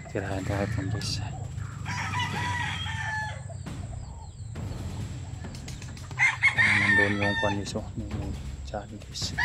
Tirahan natin guys. Nandun yung paniso yung dyan guys.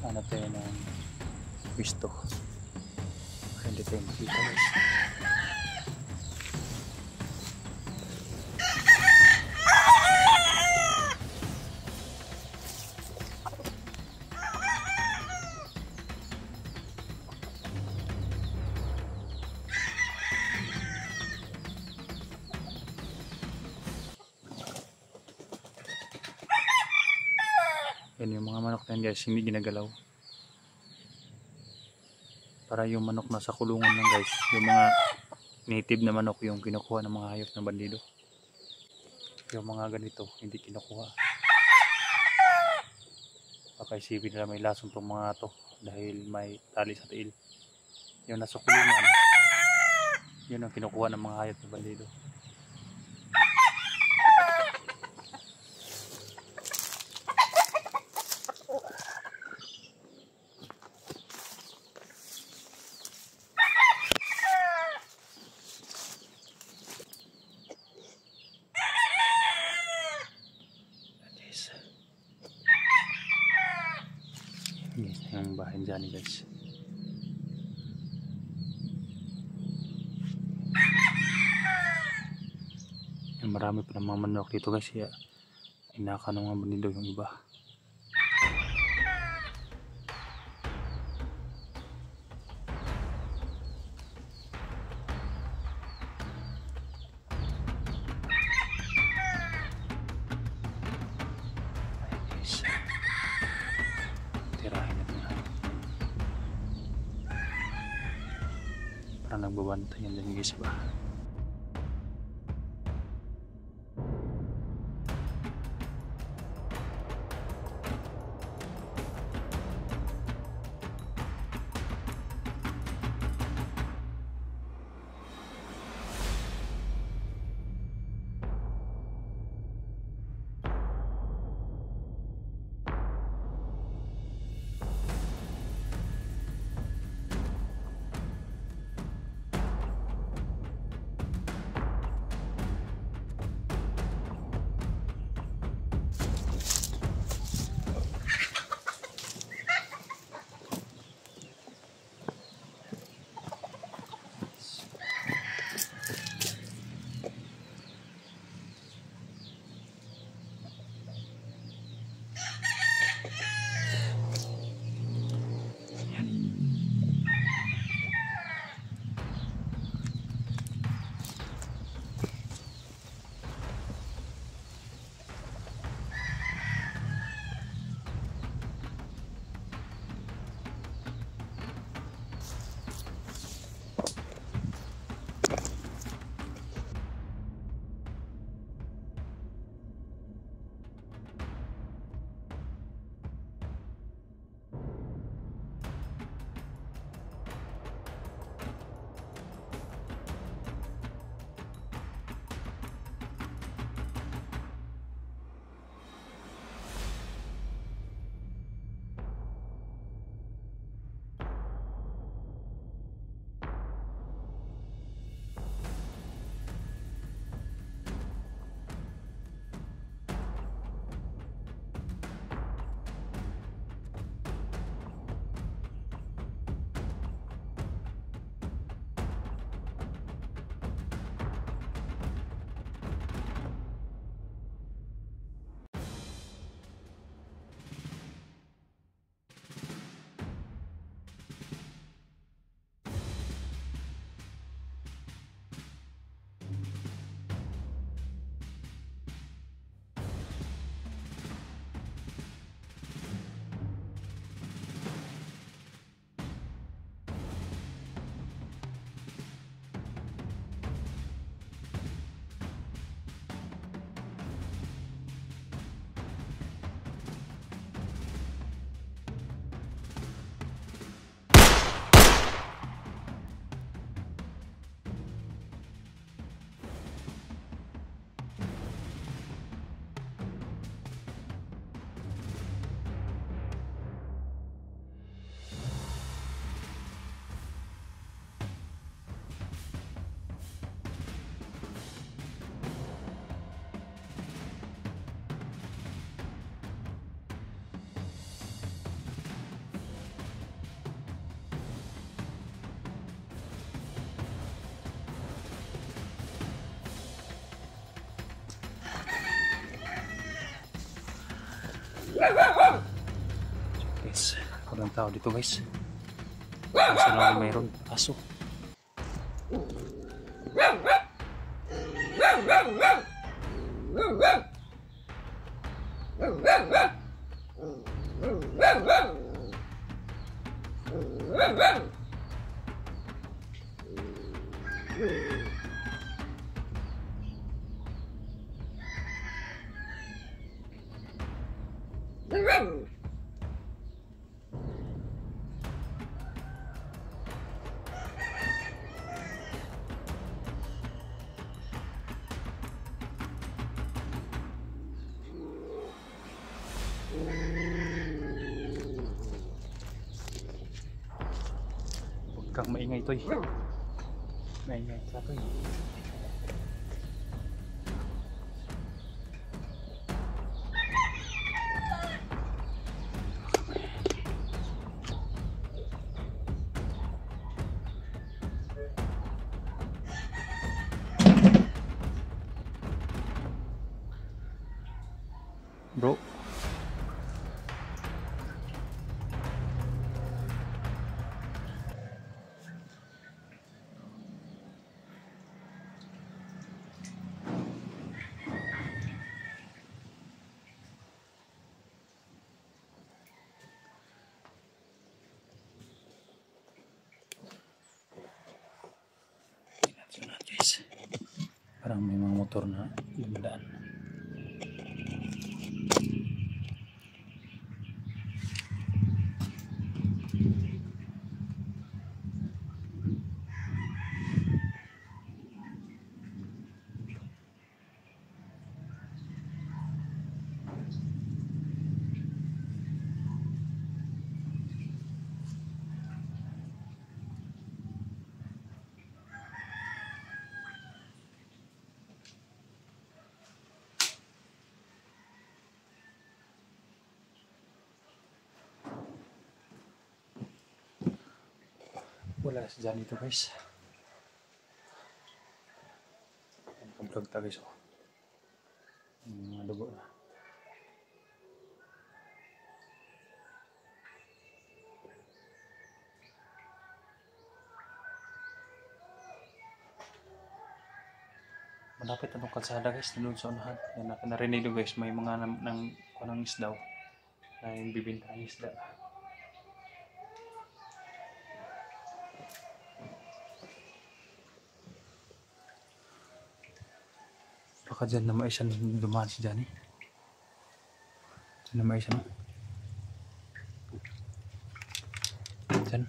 Ano tayo ng pisto hindi tayo makita guys. Yan yung mga manok na yan guys, hindi ginagalaw. Para yung manok na sa kulungan lang guys, yung mga native na manok yung kinukuha ng mga hayop ng bandido. Yung mga ganito hindi kinukuha. Baka isipin nila may lason tong mga to dahil may tali sa tail. Yung nasa kulungan, yun ang kinukuha ng mga hayop ng bandido. Yung bahay dyan guys. Yung marami pa ng mga manok dito guys, kaya inaka ng mga bandido yung iba. Tirahin natin na. Parang nagbabantay yan dyan guys ba. Guys, walang tao dito guys. Kaso lang mayroon aso. Huwag kang maingay ito eh. Maingay sa ito eh. Bro. Sunod guys. Parang may mga motor na dumadaan. Wala si Johnny ito guys. Nakablog ta guys. Mga dugo na. Malapit na itong kalsada guys. Nandun sa unahan. Yan, narinig doon guys. May mga ng isda na yung bibinta ng isda. Baka dyan na maisa dumaan si Johnny. Dyan na maisa no? Dyan.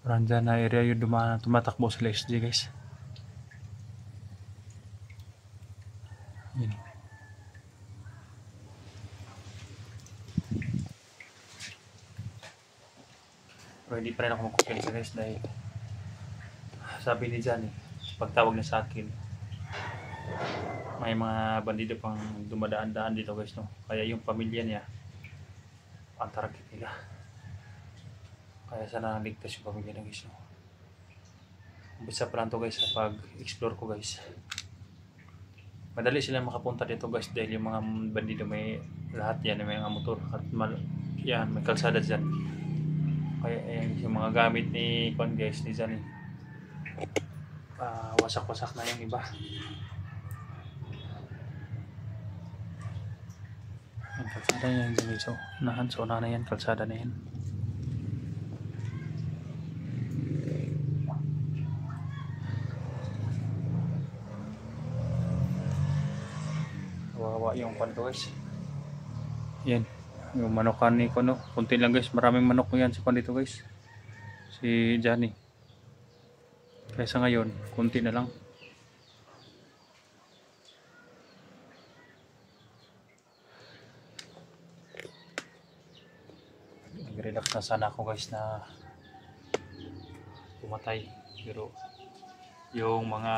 Parang dyan na area yung dumaan, tumatakbo sila SG guys. Yun. Pero hindi pa rin ako magkukulit guys dahil sabi ni Johnny, pagtawag na sa akin, may mga bandido pang dumadaan-daan dito guys no. Kaya yung pamilya niya ang target nila. Kaya sana ligtas yung pamilya ng guys no. Umpisa pa lang to guys sa pag-explore ko guys. Madali sila makapunta dito guys dahil yung mga bandido may lahat yan, may mga motor at yan, may kalsada dyan. Kaya yung mga gamit ni Juan guys, ni Johnny, wasak-wasak na yung iba. Ang kalsada yan dyan guys. So, unahan na yan, kalsada na yan. Kawawa yung kwanto guys. Yan. Yung manokan ni Kono. Kunti lang guys. Maraming manok mo yan si Kwan dito guys. Si Johnny. Kaysa ngayon, kunti na lang. Nag-relax na sana ako guys na pumatay. Pero yung mga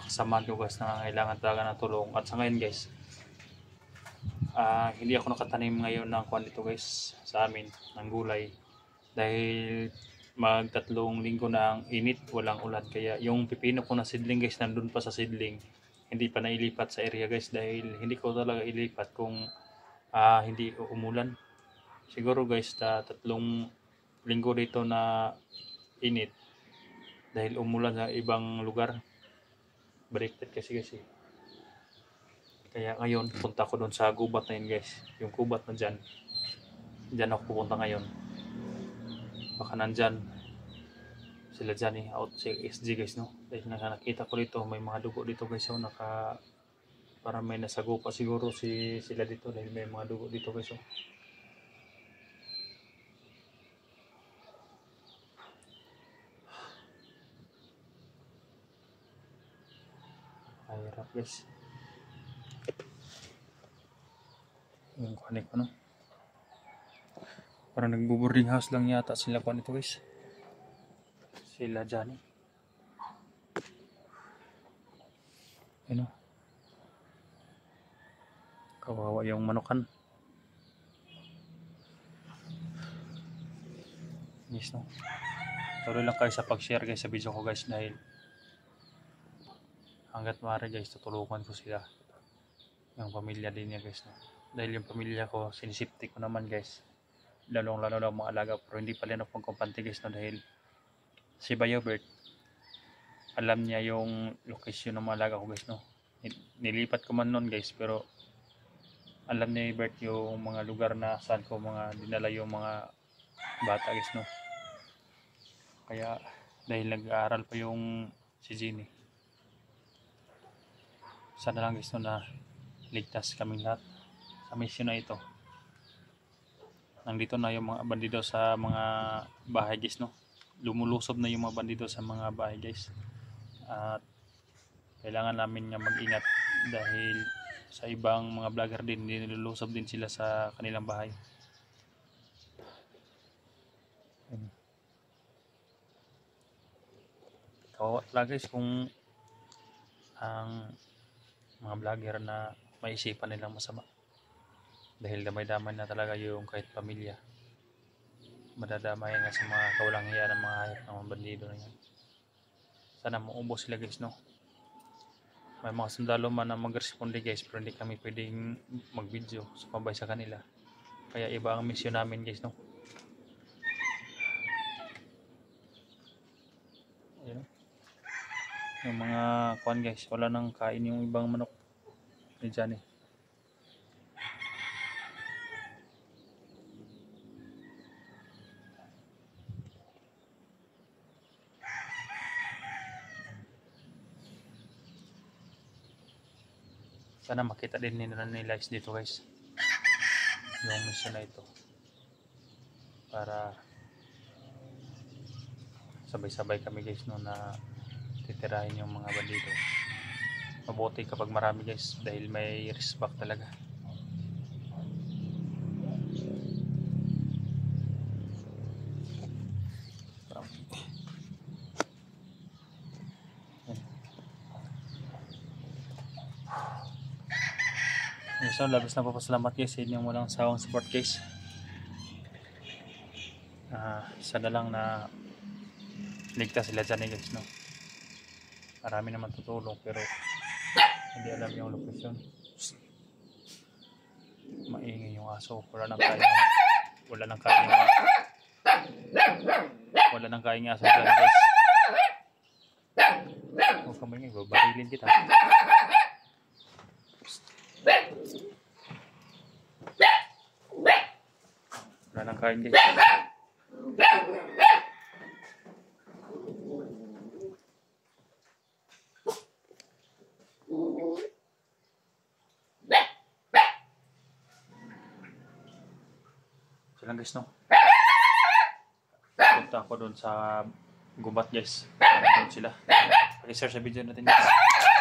kasama ko guys na kailangan talaga ng tulong. At sa ngayon guys, hindi ako nakatanim ngayon ng kwan dito guys sa amin ng gulay dahil magtatlong linggo na ang init, walang ulan, kaya yung pipino ko na seedling guys nandun pa sa seedling, hindi pa nailipat sa area guys, dahil hindi ko talaga ilipat kung hindi umulan. Siguro guys, 3 linggo dito na init dahil umulan sa ibang lugar. Baliktad kasi. Kaya ngayon punta ko doon sa gubat na yun guys, yung gubat na dyan ako pupunta ngayon. Baka nandyan sila dyan out sa SG guys, no? Dahil nakita ko dito may mga dugo dito guys, so para may nasagupa siguro sila dito dahil may mga dugo dito guys. Hirap guys. Yung kuhanin ko, no? Parang nagbo-boarding house lang yata sila kuhan ito guys. Sila dyan. Ano? Kawawa yung manukan. Yes, no? Tuloy lang kayo sa pag-share guys sa video ko guys, dahil hanggat maaari guys, tutulungan ko sila. Yung pamilya din niya guys, no? Dahil yung pamilya ko, sinisipti ko naman guys. Lalo na mga alaga, pero hindi pa rin ako magkumpante guys, no? Dahil si Bayobert, alam niya yung location ng mga alaga ko guys, no? Nilipat ko man nun guys, pero alam ni Bert yung mga lugar na saan ko mga dinala yung mga bata guys, no? Kaya dahil nag-aaral pa yung si Jenny, sana lang guys, no, na ligtas kaming lahat sa mission na ito. Nandito na yung mga bandido sa mga bahay guys, no? Lumulusob na yung mga bandido sa mga bahay guys, at kailangan namin nga mag-ingat dahil sa ibang mga vlogger din, nilulusob din sila sa kanilang bahay. Kawawa talaga guys kung ang mga vlogger na maisipan nilang masama, dahil damay-damay na talaga yung kahit pamilya, madadamay nga sa mga kawalang hiya ng mga hayop ng mga bandido na yan. Sana maubos sila guys, no? May mga sundalo man na mag-responde guys, pero hindi kami pwedeng mag-video sumabay sa kanila, kaya iba ang mission namin guys, no? Ayun, yung mga kuan guys, wala nang kain yung ibang manok ni Johnny. Sana makita din nila dito guys yung mission na ito, para sabay-sabay kami guys, no, na titirahin yung mga bandido. Mabuti kapag marami guys, dahil may respect talaga. So, labis na papasalamat guys sa inyong walang sawang support guys. Sana lang na ligtas sila dyan guys, no? Marami naman tutulong pero hindi alam yung location. Maingay yung aso, wala nang kain aso dyan guys. Huwag ka maingay, babarilin kita. Wala nang kain guys. So lang guys, no? Punta ako doon sa gubat guys. Doon sila. Paki-share sa video natin guys.